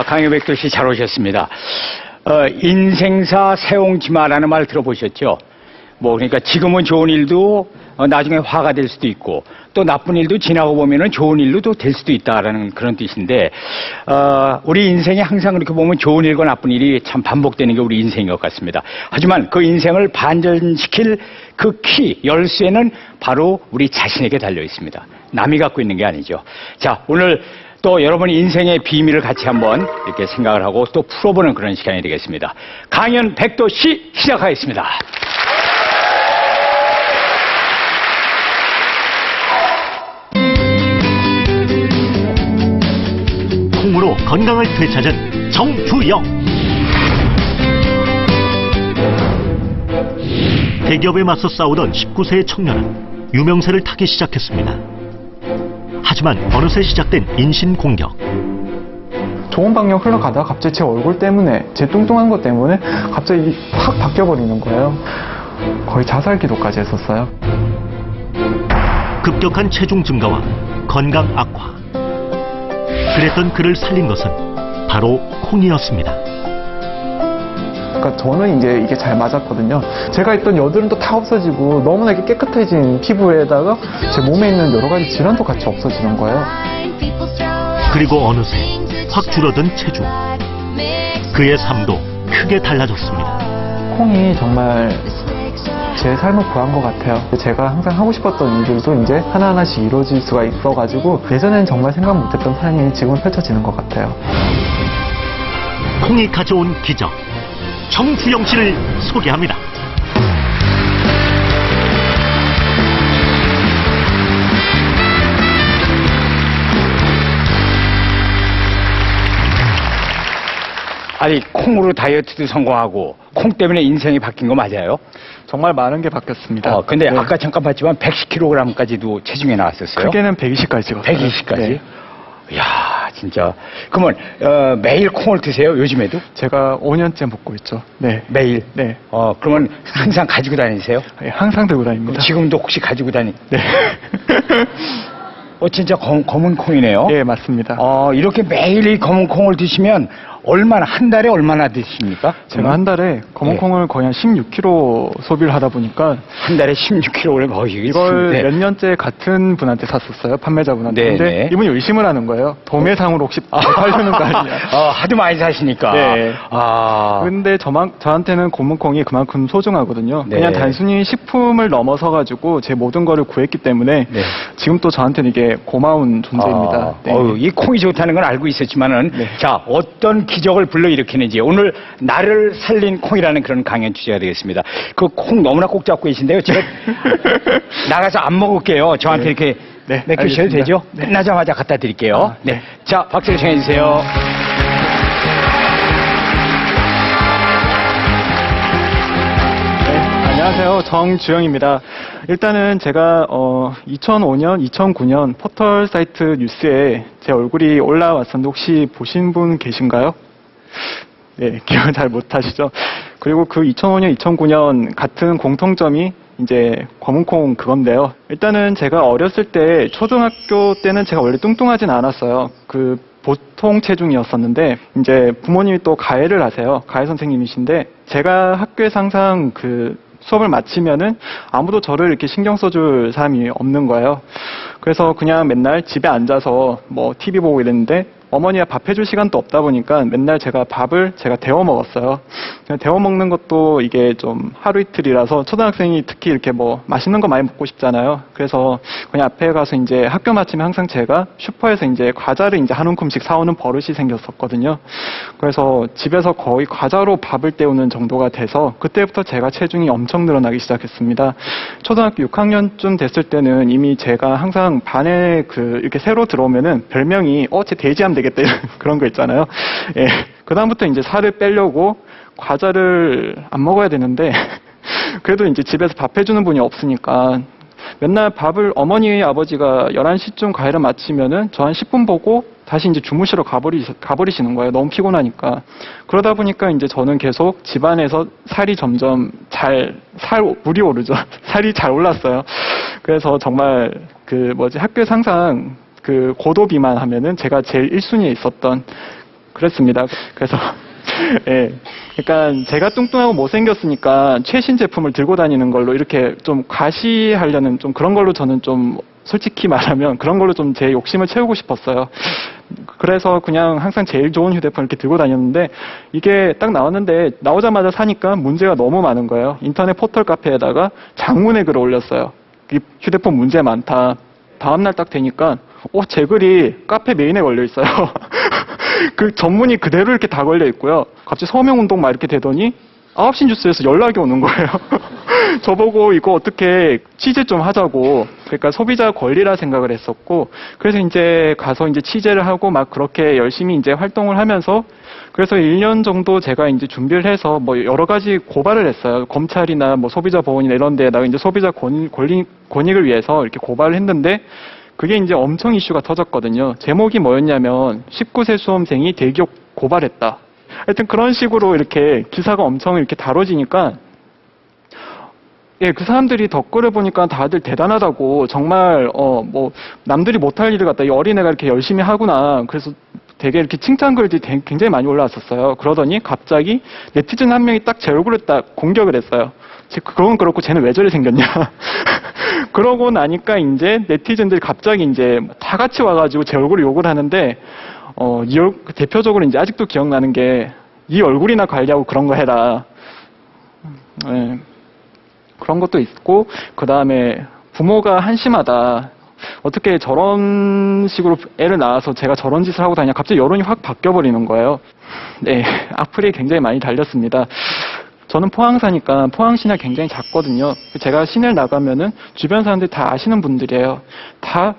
강효백도 씨 잘 오셨습니다. 인생사 세옹지마라는 말 들어보셨죠? 그러니까 지금은 좋은 일도 나중에 화가 될 수도 있고 또 나쁜 일도 지나고 보면은 좋은 일로 또 될 수도 있다라는 그런 뜻인데, 우리 인생에 항상 그렇게 보면 좋은 일과 나쁜 일이 참 반복되는 게 우리 인생인 것 같습니다. 하지만 그 인생을 반전시킬 그 키, 열쇠는 바로 우리 자신에게 달려 있습니다. 남이 갖고 있는 게 아니죠. 자, 오늘 또 여러분이 인생의 비밀을 같이 한번 이렇게 생각을 하고 또 풀어보는 그런 시간이 되겠습니다. 강연 백도씨 시작하겠습니다. 콩으로 건강을 되찾은 정주영. 대기업에 맞서 싸우던 19세의 청년은 유명세를 타기 시작했습니다. 하지만 어느새 시작된 인신공격. 좋은 방향 흘러가다가 갑자기 제 얼굴 때문에, 제 뚱뚱한 것 때문에 갑자기 확 바뀌어버리는 거예요. 거의 자살 기도까지 했었어요. 급격한 체중 증가와 건강 악화. 그랬던 그를 살린 것은 바로 콩이었습니다. 그러니까 저는 이제 이게 잘 맞았거든요. 제가 있던 여드름도 다 없어지고 너무나 이렇게 깨끗해진 피부에다가 제 몸에 있는 여러 가지 질환도 같이 없어지는 거예요. 그리고 어느새 확 줄어든 체중. 그의 삶도 크게 달라졌습니다. 콩이 정말 제 삶을 구한 것 같아요. 제가 항상 하고 싶었던 일들도 이제 하나하나씩 이루어질 수가 있어가지고 예전에는 정말 생각 못했던 삶이 지금 펼쳐지는 것 같아요. 콩이 가져온 기적. 정주영 씨를 소개합니다. 아니, 콩으로 다이어트도 성공하고 콩 때문에 인생이 바뀐 거 맞아요? 정말 많은 게 바뀌었습니다. 근데 네. 아까 잠깐 봤지만 110kg까지도 체중에 나왔었어요? 크게는 120까지 찍었어요. 120까지? 네. 이야, 진짜. 그러면 매일 콩을 드세요? 요즘에도? 제가 5년째 먹고 있죠. 네. 매일? 네. 그러면 항상 가지고 다니세요? 네, 항상 들고 다닙니다. 지금도 혹시 가지고 네. 진짜 검은 콩이네요? 네, 맞습니다. 이렇게 매일 이 검은 콩을 드시면 한 달에 얼마나 드십니까? 제가 한 달에 검은 콩을 거의 한 16kg 소비를 하다 보니까 한 달에 16kg를 거의 이걸 몇 년째 같은 분한테 샀었어요. 판매자분한테. 네, 근데 네. 이분이 의심을 하는 거예요. 도매상으로 혹시 팔려는 거 아니냐. 하도 많이 사시니까. 네. 근데 저한테는 검은 콩이 그만큼 소중하거든요. 네. 그냥 단순히 식품을 넘어서가지고 제 모든 거를 구했기 때문에 네. 지금 또 저한테는 이게 고마운 존재입니다. 네. 이 콩이 좋다는 건 알고 있었지만은, 네. 자, 어떤 기적을 불러일으키는지 오늘 나를 살린 콩이라는 그런 강연 주제가 되겠습니다. 그 콩 너무나 꼭 잡고 계신데요. 제가 나가서 안 먹을게요. 저한테 네. 이렇게 네, 맡겨주셔도 알겠습니다. 되죠? 네. 끝나자마자 갖다 드릴게요. 네. 네. 자, 박수를 청해 주세요. 네, 안녕하세요. 정주영입니다. 일단은 제가 2005년, 2009년 포털 사이트 뉴스에 제 얼굴이 올라왔었는데 혹시 보신 분 계신가요? 네, 기억을 잘 못하시죠? 그리고 그 2005년, 2009년 같은 공통점이 이제 검은콩 그건데요. 일단은 제가 어렸을 때 초등학교 때는 제가 원래 뚱뚱하진 않았어요. 그 보통 체중이었었는데 이제 부모님이 또 가해를 하세요. 가해 선생님이신데 제가 학교에서 항상 그 수업을 마치면은 아무도 저를 이렇게 신경 써줄 사람이 없는 거예요. 그래서 그냥 맨날 집에 앉아서 뭐 TV 보고 이랬는데 어머니가 밥 해줄 시간도 없다 보니까 맨날 밥을 제가 데워 먹었어요. 데워 먹는 것도 이게 좀 하루 이틀이라서 초등학생이 특히 이렇게 뭐 맛있는 거 많이 먹고 싶잖아요. 그래서 그냥 앞에 가서 이제 학교 마치면 항상 제가 슈퍼에서 이제 과자를 이제 한 움큼씩 사오는 버릇이 생겼었거든요. 그래서 집에서 거의 과자로 밥을 때우는 정도가 돼서 그때부터 제가 체중이 엄청 늘어나기 시작했습니다. 초등학교 6학년쯤 됐을 때는 이미 제가 항상 반에 이렇게 새로 들어오면은 별명이 쟤 돼지하면 되겠다 이런 그런 거 있잖아요. 예. 그다음부터 이제 살을 빼려고 과자를 안 먹어야 되는데 그래도 이제 집에서 밥 해주는 분이 없으니까 맨날 밥을 어머니 아버지가 11시쯤 과외를 마치면은 저 한 10분 보고 다시 이제 주무시러 가버리시는 거예요. 너무 피곤하니까. 그러다 보니까 이제 저는 계속 집안에서 살이 점점 물이 오르죠. 살이 잘 올랐어요. 그래서 정말 학교에서 항상 고도 비만 하면은 제가 제일 1순위에 있었던 그랬습니다. 그래서 예, 그러니까 제가 뚱뚱하고 못생겼으니까 최신 제품을 들고 다니는 걸로 이렇게 좀 과시하려는 좀 그런 걸로 저는 좀 솔직히 말하면 그런 걸로 좀 제 욕심을 채우고 싶었어요. 그래서 그냥 항상 제일 좋은 휴대폰 이렇게 들고 다녔는데 이게 딱 나왔는데 나오자마자 사니까 문제가 너무 많은 거예요. 인터넷 포털 카페에다가 장문의 글을 올렸어요. 이 휴대폰 문제 많다. 다음날 딱 되니까 제 글이 카페 메인에 걸려 있어요. 그 전문이 그대로 이렇게 다 걸려 있고요. 갑자기 서명운동 막 이렇게 되더니 9시 뉴스에서 연락이 오는 거예요. 저보고 이거 어떻게 취재 좀 하자고. 그러니까 소비자 권리라 생각을 했었고, 그래서 이제 가서 이제 취재를 하고 막 그렇게 열심히 이제 활동을 하면서, 그래서 1년 정도 제가 이제 준비를 해서 뭐 여러 가지 고발을 했어요. 검찰이나 뭐 소비자보호원이나 이런 데다가 이제 소비자 권익을 위해서 이렇게 고발을 했는데, 그게 이제 엄청 이슈가 터졌거든요. 제목이 뭐였냐면 19세 수험생이 대기업 고발했다. 하여튼 그런 식으로 이렇게 기사가 엄청 이렇게 다뤄지니까 예, 그 사람들이 덧글을 보니까 다들 대단하다고 정말 뭐 남들이 못할 일을 갖다 이 어린애가 이렇게 열심히 하구나. 그래서 되게 이렇게 칭찬글들이 굉장히 많이 올라왔었어요. 그러더니 갑자기 네티즌 한 명이 딱 제 얼굴에 딱 공격을 했어요. 그건 그렇고 쟤는 왜 저리 생겼냐. 그러고 나니까 이제 네티즌들이 갑자기 이제 다 같이 와가지고 제 얼굴을 욕을 하는데 대표적으로 이제 아직도 기억나는 게 이 얼굴이나 관리하고 그런 거 해라. 네. 그런 것도 있고 그 다음에 부모가 한심하다. 어떻게 저런 식으로 애를 낳아서 제가 저런 짓을 하고 다니냐. 갑자기 여론이 확 바뀌어버리는 거예요. 네, 악플이 굉장히 많이 달렸습니다. 저는 포항 사니까 포항 시내가 굉장히 작거든요. 제가 시내를 나가면은 주변 사람들이 다 아시는 분들이에요. 다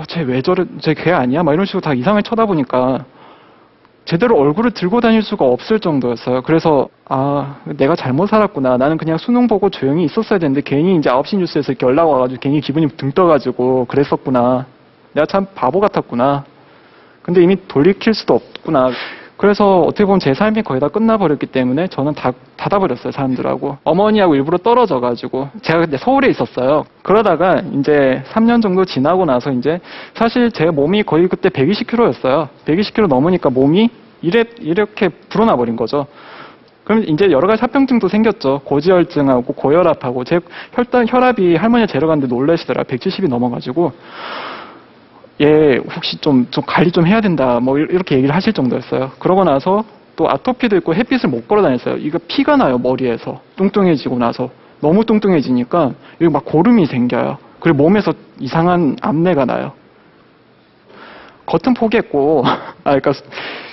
쟤 왜 쟤 걔 아니야? 막 이런 식으로 다 이상하게 쳐다보니까 제대로 얼굴을 들고 다닐 수가 없을 정도였어요. 그래서 내가 잘못 살았구나. 나는 그냥 수능 보고 조용히 있었어야 되는데 괜히 이제 9시 뉴스에서 이렇게 연락 와가지고 괜히 기분이 등 떠가지고 그랬었구나. 내가 참 바보 같았구나. 근데 이미 돌이킬 수도 없구나. 그래서 어떻게 보면 제 삶이 거의 다 끝나버렸기 때문에 저는 다 닫아버렸어요, 사람들하고. 어머니하고 일부러 떨어져가지고. 제가 그때 서울에 있었어요. 그러다가 이제 3년 정도 지나고 나서 이제 사실 제 몸이 거의 그때 120kg였어요. 120kg 넘으니까 몸이 이렇게 불어나버린 거죠. 그럼 이제 여러 가지 합병증도 생겼죠. 고지혈증하고 고혈압하고 제 혈압이 할머니가 재러 갔는데 놀라시더라. 170이 넘어가지고. 얘 혹시 좀 관리 좀 해야 된다 뭐 이렇게 얘기를 하실 정도였어요. 그러고 나서 또 아토피도 있고 햇빛을 못 걸어 다녔어요. 이거 피가 나요, 머리에서. 뚱뚱해지고 나서 너무 뚱뚱해지니까 여기 막 고름이 생겨요. 그리고 몸에서 이상한 암내가 나요. 겉은 포기했고 그러니까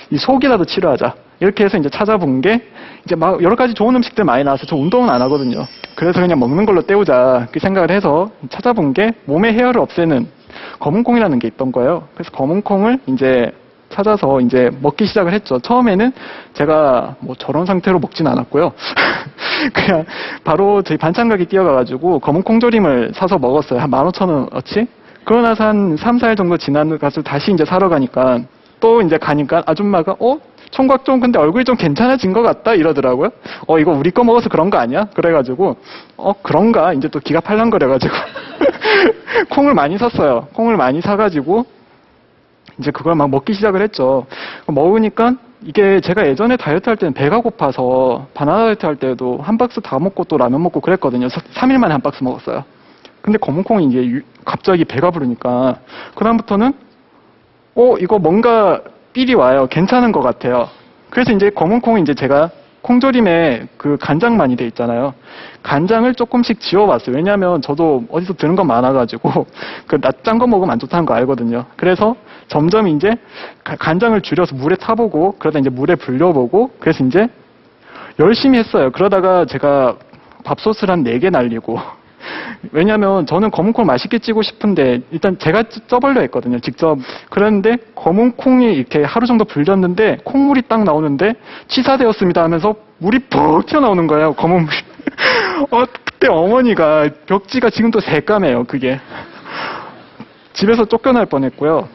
이 속이라도 치료하자 이렇게 해서 이제 찾아본 게 이제 막 여러 가지 좋은 음식들 많이 나와서 저 운동은 안 하거든요. 그래서 그냥 먹는 걸로 때우자 그 생각을 해서 찾아본 게 몸의 해열을 없애는 검은콩이라는 게 있던 거예요. 그래서 검은콩을 이제 찾아서 이제 먹기 시작을 했죠. 처음에는 제가 뭐 저런 상태로 먹진 않았고요. 그냥 바로 저희 반찬 가게 뛰어가가지고 검은콩조림을 사서 먹었어요. 한 15,000원어치? 그러고 나서 한 3, 4일 정도 지나가서 다시 이제 사러 가니까 또 이제 가니까 아줌마가 총각 좀 근데 얼굴이 좀 괜찮아진 것 같다 이러더라고요. 이거 우리 거 먹어서 그런 거 아니야? 그래가지고 그런가 이제 또 기가 팔랑거려가지고 콩을 많이 샀어요. 콩을 많이 사가지고 이제 그걸 막 먹기 시작을 했죠. 먹으니까 이게 제가 예전에 다이어트 할 때는 배가 고파서 바나나 다이어트 할 때도 한 박스 다 먹고 또 라면 먹고 그랬거든요. 3일 만에 한 박스 먹었어요. 근데 검은콩이 이제 갑자기 배가 부르니까 그다음부터는 이거 뭔가 삘이 와요. 괜찮은 것 같아요. 그래서 이제 검은콩이 이제 제가 콩조림에 그 간장 많이 돼 있잖아요. 간장을 조금씩 지워봤어요. 왜냐하면 저도 어디서 들은 건 많아가지고 그 짠 거 먹으면 안 좋다는 거 알거든요. 그래서 점점 이제 간장을 줄여서 물에 타보고 그러다 이제 물에 불려보고 그래서 이제 열심히 했어요. 그러다가 제가 밥솥을 한 4개 날리고 왜냐면 저는 검은콩을 맛있게 찌고 싶은데 일단 제가 쪄보려 했거든요. 직접. 그런데 검은콩이 이렇게 하루 정도 불렸는데 콩물이 딱 나오는데 치사되었습니다 하면서 물이 푹 튀어나오는 거예요. 검은 물이. 그때 어머니가 벽지가 지금도 새까매요. 그게. 집에서 쫓겨날 뻔했고요.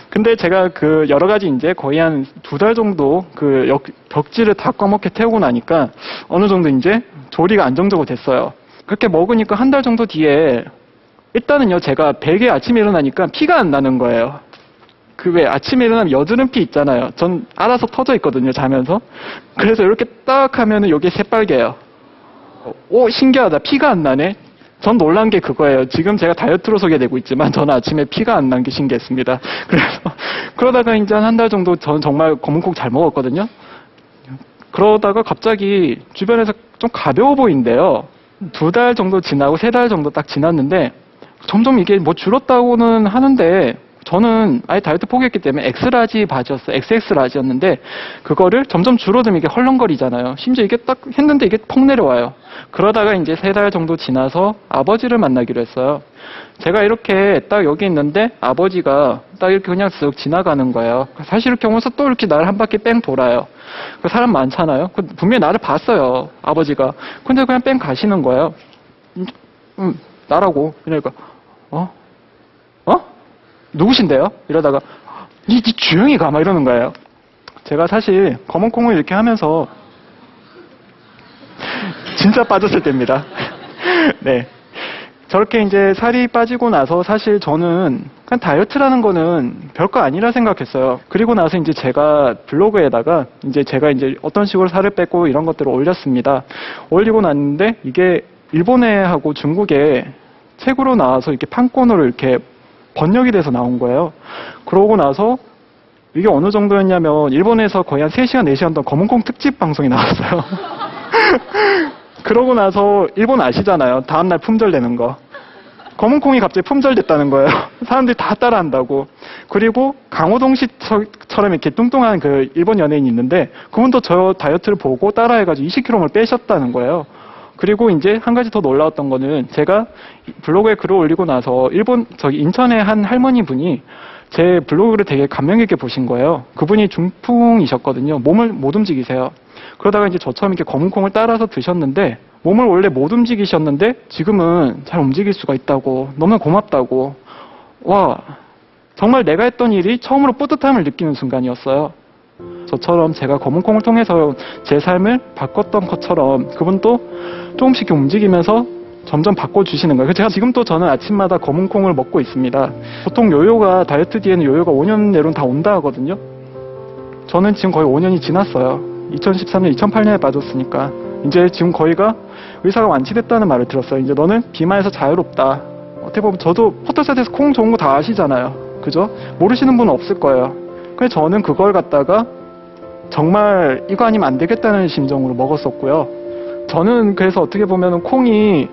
근데 제가 그 여러 가지 이제 거의 한 2달 정도 그 벽지를 다 까맣게 태우고 나니까 어느 정도 이제 조리가 안정적으로 됐어요. 그렇게 먹으니까 한 달 정도 뒤에 일단은요 제가 베개 아침에 일어나니까 피가 안 나는 거예요. 그 왜 아침에 일어나면 여드름 피 있잖아요. 전 알아서 터져 있거든요, 자면서. 그래서 이렇게 딱 하면은 요게 새빨개요. 오, 신기하다. 피가 안 나네. 전 놀란 게 그거예요. 지금 제가 다이어트로 소개되고 있지만 저는 아침에 피가 안 난 게 신기했습니다. 그래서 그러다가 이제 한 달 정도 전 정말 검은콩 잘 먹었거든요. 그러다가 갑자기 주변에서 좀 가벼워 보인대요. 2달 정도 지나고 3달 정도 딱 지났는데 점점 이게 뭐 줄었다고는 하는데 저는 아예 다이어트 포기했기 때문에 엑스라지 바지였어요. XX라지였는데 그거를 점점 줄어들면 이게 헐렁거리잖아요. 심지어 이게 딱 했는데 이게 폭 내려와요. 그러다가 이제 3달 정도 지나서 아버지를 만나기로 했어요. 제가 이렇게 딱 여기 있는데 아버지가 딱 이렇게 그냥 쓱 지나가는 거예요. 사실 이렇게 오면서 또 이렇게 나를 한 바퀴 뺑 돌아요. 사람 많잖아요. 분명히 나를 봤어요. 아버지가. 근데 그냥 뺑 가시는 거예요. 나라고. 그러니까 누구신데요? 이러다가 니 주영이가 막 이러는 거예요. 제가 사실 검은콩을 이렇게 하면서 진짜 빠졌을 때입니다. 네. 저렇게 이제 살이 빠지고 나서 사실 저는 그냥 다이어트라는 거는 별거 아니라 생각했어요. 그리고 나서 이제 제가 블로그에다가 이제 제가 이제 어떤 식으로 살을 뺐고 이런 것들을 올렸습니다. 올리고 났는데 이게 일본에하고 중국에 책으로 나와서 이렇게 판권으로 이렇게 번역이 돼서 나온 거예요. 그러고 나서 이게 어느 정도였냐면 일본에서 거의 한 3시간, 4시간 동안 검은콩 특집 방송이 나왔어요. 그러고 나서 일본 아시잖아요. 다음날 품절되는 거. 검은콩이 갑자기 품절됐다는 거예요. 사람들이 다 따라한다고. 그리고 강호동 씨처럼 이렇게 뚱뚱한 그 일본 연예인이 있는데 그분도 저 다이어트를 보고 따라해가지고 20kg를 빼셨다는 거예요. 그리고 이제 한 가지 더 놀라웠던 거는 제가 블로그에 글을 올리고 나서 인천의 한 할머니 분이 제 블로그를 되게 감명 깊게 보신 거예요. 그분이 중풍이셨거든요. 몸을 못 움직이세요. 그러다가 이제 저처럼 이렇게 검은콩을 따라서 드셨는데 몸을 원래 못 움직이셨는데 지금은 잘 움직일 수가 있다고 너무 고맙다고 와 정말 내가 했던 일이 처음으로 뿌듯함을 느끼는 순간이었어요. 저처럼 제가 검은콩을 통해서 제 삶을 바꿨던 것처럼 그분도 조금씩 움직이면서 점점 바꿔주시는 거예요. 제가 지금 또 저는 아침마다 검은콩을 먹고 있습니다. 보통 요요가 다이어트 뒤에는 요요가 5년 내로는 다 온다 하거든요. 저는 지금 거의 5년이 지났어요. 2013년, 2008년에 빠졌으니까 이제 지금 거의가 의사가 완치됐다는 말을 들었어요. 이제 너는 비만에서 자유롭다. 어떻게 보면 저도 포털사이트에서 콩 좋은 거 다 아시잖아요. 그죠? 모르시는 분은 없을 거예요. 그래서 저는 그걸 갖다가 정말 이거 아니면 안 되겠다는 심정으로 먹었었고요. 저는 그래서 어떻게 보면 콩이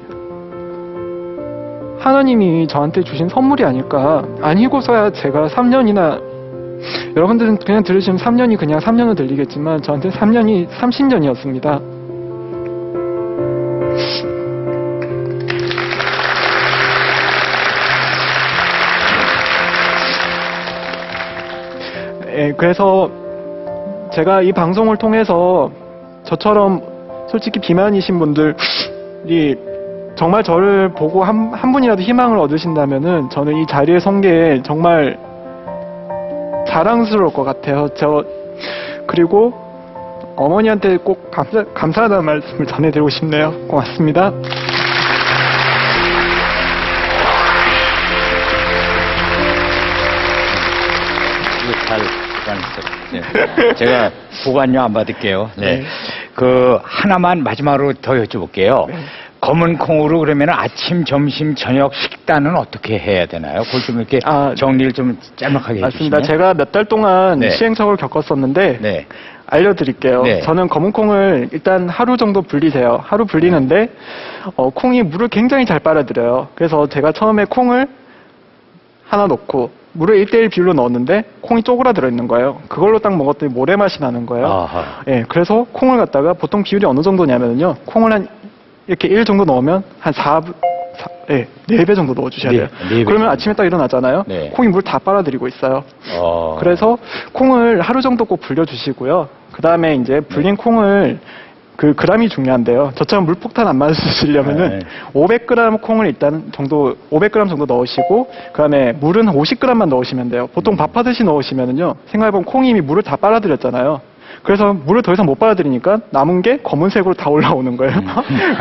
하나님이 저한테 주신 선물이 아닐까. 아니고서야 제가 3년이나 여러분들은 그냥 들으시면 3년이 그냥 3년은 들리겠지만 저한테 3년이 30년이었습니다. 예, 그래서 제가 이 방송을 통해서 저처럼 솔직히 비만이신 분들이 정말 저를 보고 한 분이라도 희망을 얻으신다면은 저는 이 자리에 선 게 정말 자랑스러울 것 같아요. 그리고 어머니한테 꼭 감사하다는 말씀을 전해드리고 싶네요. 고맙습니다. 잘 보관했어요. 제가 보관료 안 받을게요. 네. 그 하나만 마지막으로 더 여쭤볼게요. 네. 검은 콩으로 그러면 아침, 점심, 저녁 식단은 어떻게 해야 되나요? 그걸 좀 이렇게 정리를 좀 짤막하게 맞습니다. 해주시면. 제가 몇 달 동안 시행착오를 겪었었는데 네. 알려드릴게요. 네. 저는 검은 콩을 일단 하루 정도 불리세요. 하루 불리는데 콩이 물을 굉장히 잘 빨아들여요. 그래서 제가 처음에 콩을 하나 넣고 물을 1:1 비율로 넣었는데 콩이 쪼그라들어 있는 거예요. 그걸로 딱 먹었더니 모래 맛이 나는 거예요. 예, 그래서 콩을 갖다가 보통 비율이 어느 정도냐면요. 콩을 한 이렇게 1 정도 넣으면 한 4배 정도 넣어주셔야 돼요. 4배. 그러면 아침에 딱 일어나잖아요. 네. 콩이 물 다 빨아들이고 있어요. 그래서 콩을 하루 정도 꼭 불려주시고요. 그 다음에 이제 불린 콩을 그 그람이 중요한데요. 저처럼 물폭탄 안 맞으시려면은 500g 콩을 일단 500g 정도 넣으시고 그다음에 물은 50g만 넣으시면 돼요. 보통 밥하듯이 넣으시면은요. 생각해보면 콩이 이미 물을 다 빨아들였잖아요. 그래서 물을 더 이상 못 받아들이니까 남은 게 검은색으로 다 올라오는 거예요.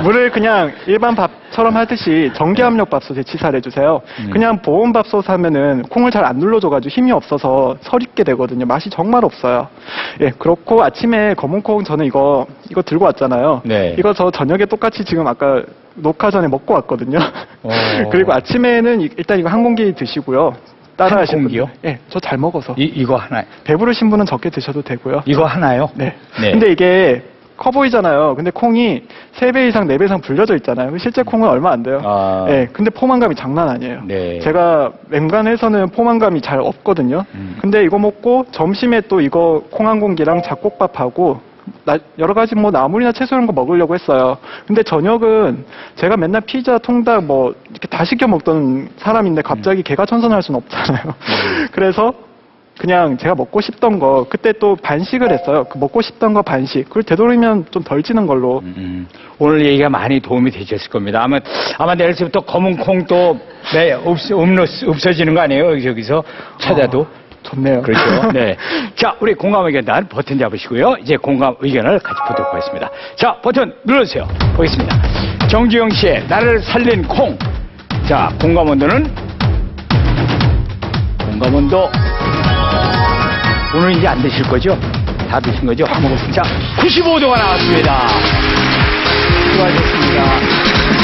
물을 그냥 일반 밥처럼 하듯이 정기압력 밥솥에 치사를 해주세요. 그냥 보온밥솥 하면은 콩을 잘 안 눌러줘가지고 힘이 없어서 설익게 되거든요. 맛이 정말 없어요. 예, 그렇고 아침에 검은콩 저는 이거 들고 왔잖아요. 네. 이거 저 저녁에 똑같이 지금 아까 녹화 전에 먹고 왔거든요. 그리고 아침에는 일단 이거 한 공기 드시고요. 따라 하시는 공기요? 분들. 예, 저 잘 먹어서. 이거 하나, 배부르신 분은 적게 드셔도 되고요. 이거 하나요? 네. 네. 근데 이게 커 보이잖아요. 근데 콩이 3배 이상, 4배 이상 불려져 있잖아요. 실제 콩은 얼마 안 돼요. 아. 네, 근데 포만감이 장난 아니에요. 네. 제가 맹간에서는 포만감이 잘 없거든요. 근데 이거 먹고 점심에 또 이거 콩 한 공기랑 잡곡밥하고 여러 가지 뭐 나물이나 채소 이런 거 먹으려고 했어요. 근데 저녁은 제가 맨날 피자, 통닭 뭐 이렇게 다 시켜 먹던 사람인데 갑자기 개가천선할 수는 없잖아요. 그래서 그냥 제가 먹고 싶던 거 그때 또 반식을 했어요. 그 먹고 싶던 거 반식. 그걸 되도록이면 좀 덜 찌는 걸로. 오늘 얘기가 많이 도움이 되셨을 겁니다. 아마 내일부터 검은 콩도 네, 없어지는 거 아니에요? 여기서 찾아도. 좋네요. 그렇죠. 네. 자, 우리 공감 의견단 버튼 잡으시고요. 이제 공감 의견을 같이 보도록 하겠습니다. 자, 버튼 눌러주세요. 보겠습니다. 정주영 씨의 나를 살린 콩. 자, 공감 온도는? 공감 온도. 오늘 이제 안 드실 거죠? 다 드신 거죠? 다 먹었습니다. 자, 95도가 나왔습니다. 수고하셨습니다.